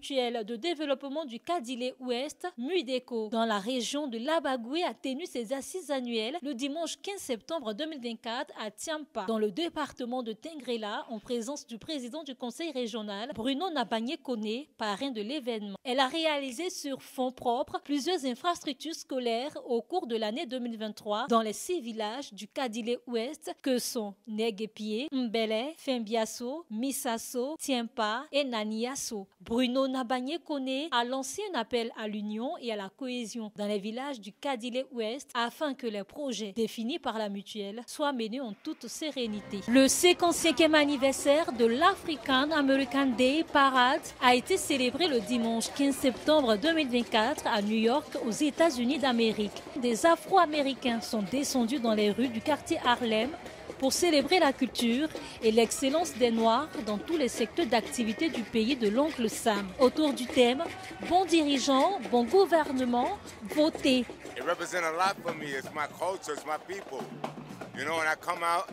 mutuelle de développement du Kadile-Ouest, MUDECO, dans la région de l'Abagoué a tenu ses assises annuelles le dimanche 15 septembre 2024 à Tiampa, dans le département de Tengrela, en présence du président du conseil régional, Bruno Nabagné-Koné, parrain de l'événement. Elle a réalisé sur fonds propres plusieurs infrastructures scolaires au cours de l'année 2023 dans les 6 villages du Kadile-Ouest que sont Negepié, Mbele, Fembiasso, Missasso, Tiampa et Naniasso. Bruno Nabagné-Koné a lancé un appel à l'union et à la cohésion dans les villages du Kadile-Ouest afin que les projets définis par la mutuelle soient menés en toute sérénité. Le 55e anniversaire de l'African American Day Parade a été célébré le dimanche 15 septembre 2024 à New York, aux États-Unis d'Amérique. Des Afro-Américains sont descendus dans les rues du quartier Harlem pour célébrer la culture et l'excellence des Noirs dans tous les secteurs d'activité du pays de l'oncle Sam. Autour du thème « Bon dirigeant, bon gouvernement, votez ». It represents a lot for me. It's my culture, it's my people. You know, and I come out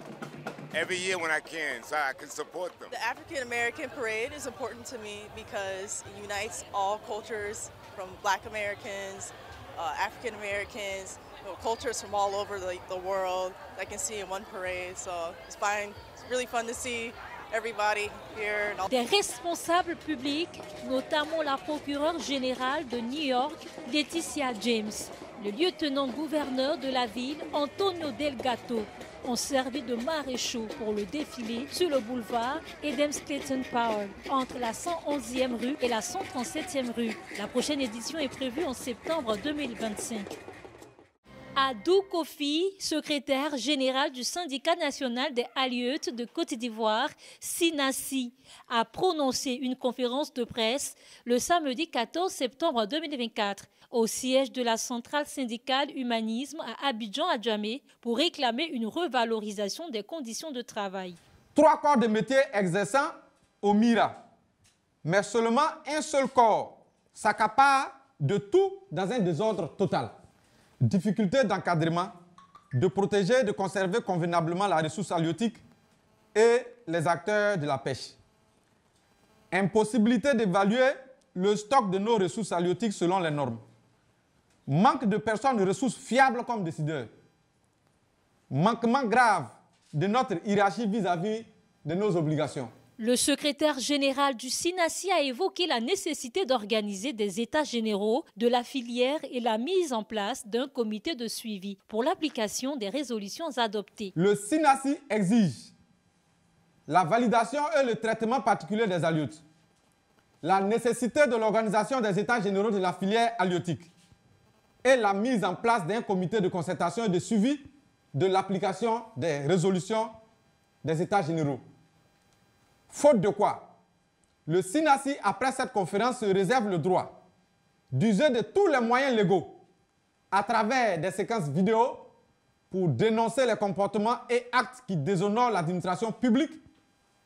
every year when I can, so I can support them. The African American Parade is important to me because it unites all cultures, from Black Americans, African Americans, cultures from all over the world I can see in one parade. So it's fine. It's really fun to see everybody here. Des responsables publics, notamment la procureure générale de New York, Laetitia James, le lieutenant-gouverneur de la ville, Antonio Delgado, ont servi de maréchaux pour le défilé sur le boulevard Adams Clayton Powell, entre la 111e rue et la 137e rue. La prochaine édition est prévue en septembre 2025. Adou Kofi, secrétaire général du syndicat national des halieutes de Côte d'Ivoire, SINASI, a prononcé une conférence de presse le samedi 14 septembre 2024 au siège de la centrale syndicale Humanisme à Abidjan-Adjamé pour réclamer une revalorisation des conditions de travail. 3 corps de métier exerçant au MIRA, mais seulement un seul corps s'accapare de tout dans un désordre total. Difficulté d'encadrement, de protéger et de conserver convenablement la ressource halieutique et les acteurs de la pêche. Impossibilité d'évaluer le stock de nos ressources halieutiques selon les normes. Manque de personnes de ressources fiables comme décideurs. Manquement grave de notre hiérarchie vis-à-vis de nos obligations. Le secrétaire général du SINASI a évoqué la nécessité d'organiser des états généraux de la filière et la mise en place d'un comité de suivi pour l'application des résolutions adoptées. Le SINASI exige la validation et le traitement particulier des halieutes, la nécessité de l'organisation des états généraux de la filière halieutique et la mise en place d'un comité de concertation et de suivi de l'application des résolutions des états généraux. Faute de quoi, le SINASI, après cette conférence, se réserve le droit d'user de tous les moyens légaux à travers des séquences vidéo pour dénoncer les comportements et actes qui déshonorent l'administration publique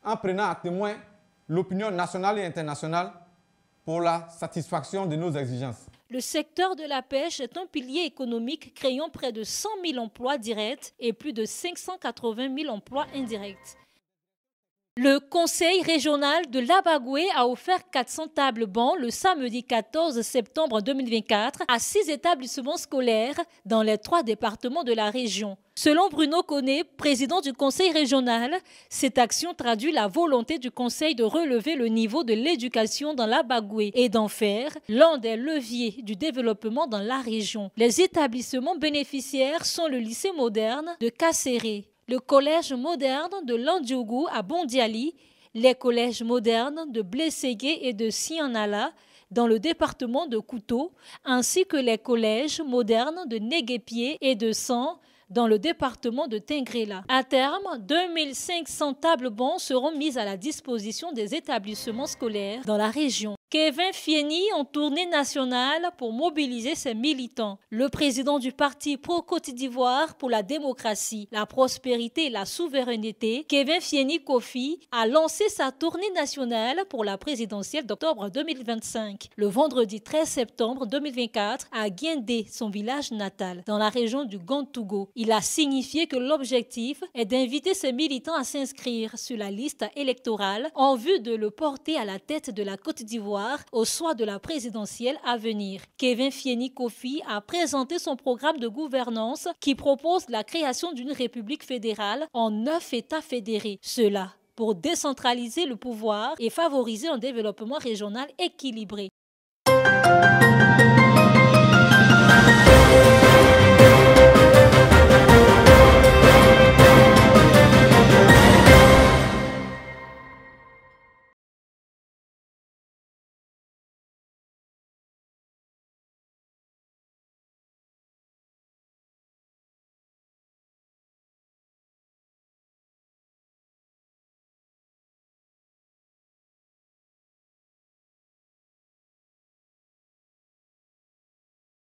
en prenant à témoin l'opinion nationale et internationale pour la satisfaction de nos exigences. Le secteur de la pêche est un pilier économique créant près de 100 000 emplois directs et plus de 580 000 emplois indirects. Le conseil régional de l'Abagoué a offert 400 tables bancs le samedi 14 septembre 2024 à 6 établissements scolaires dans les 3 départements de la région. Selon Bruno Koné, président du conseil régional, cette action traduit la volonté du conseil de relever le niveau de l'éducation dans l'Abagoué et d'en faire l'un des leviers du développement dans la région. Les établissements bénéficiaires sont le lycée moderne de Kasséré, le collège moderne de Landiougou à Bondiali, les collèges modernes de Blességué et de Sianala dans le département de Kouto, ainsi que les collèges modernes de Negepié et de San dans le département de Tengrela. À terme, 2500 tables bancs seront mises à la disposition des établissements scolaires dans la région. Kevin Fieni en tournée nationale pour mobiliser ses militants. Le président du parti pro-Côte d'Ivoire pour la démocratie, la prospérité et la souveraineté, Kevin Fieni Kofi, a lancé sa tournée nationale pour la présidentielle d'octobre 2025, le vendredi 13 septembre 2024 à Guindé, son village natal, dans la région du Gantougo. Il a signifié que l'objectif est d'inviter ses militants à s'inscrire sur la liste électorale en vue de le porter à la tête de la Côte d'Ivoire pouvoir au soir de la présidentielle à venir. Kevin Fieni Kofi a présenté son programme de gouvernance qui propose la création d'une république fédérale en 9 États fédérés. Cela pour décentraliser le pouvoir et favoriser un développement régional équilibré.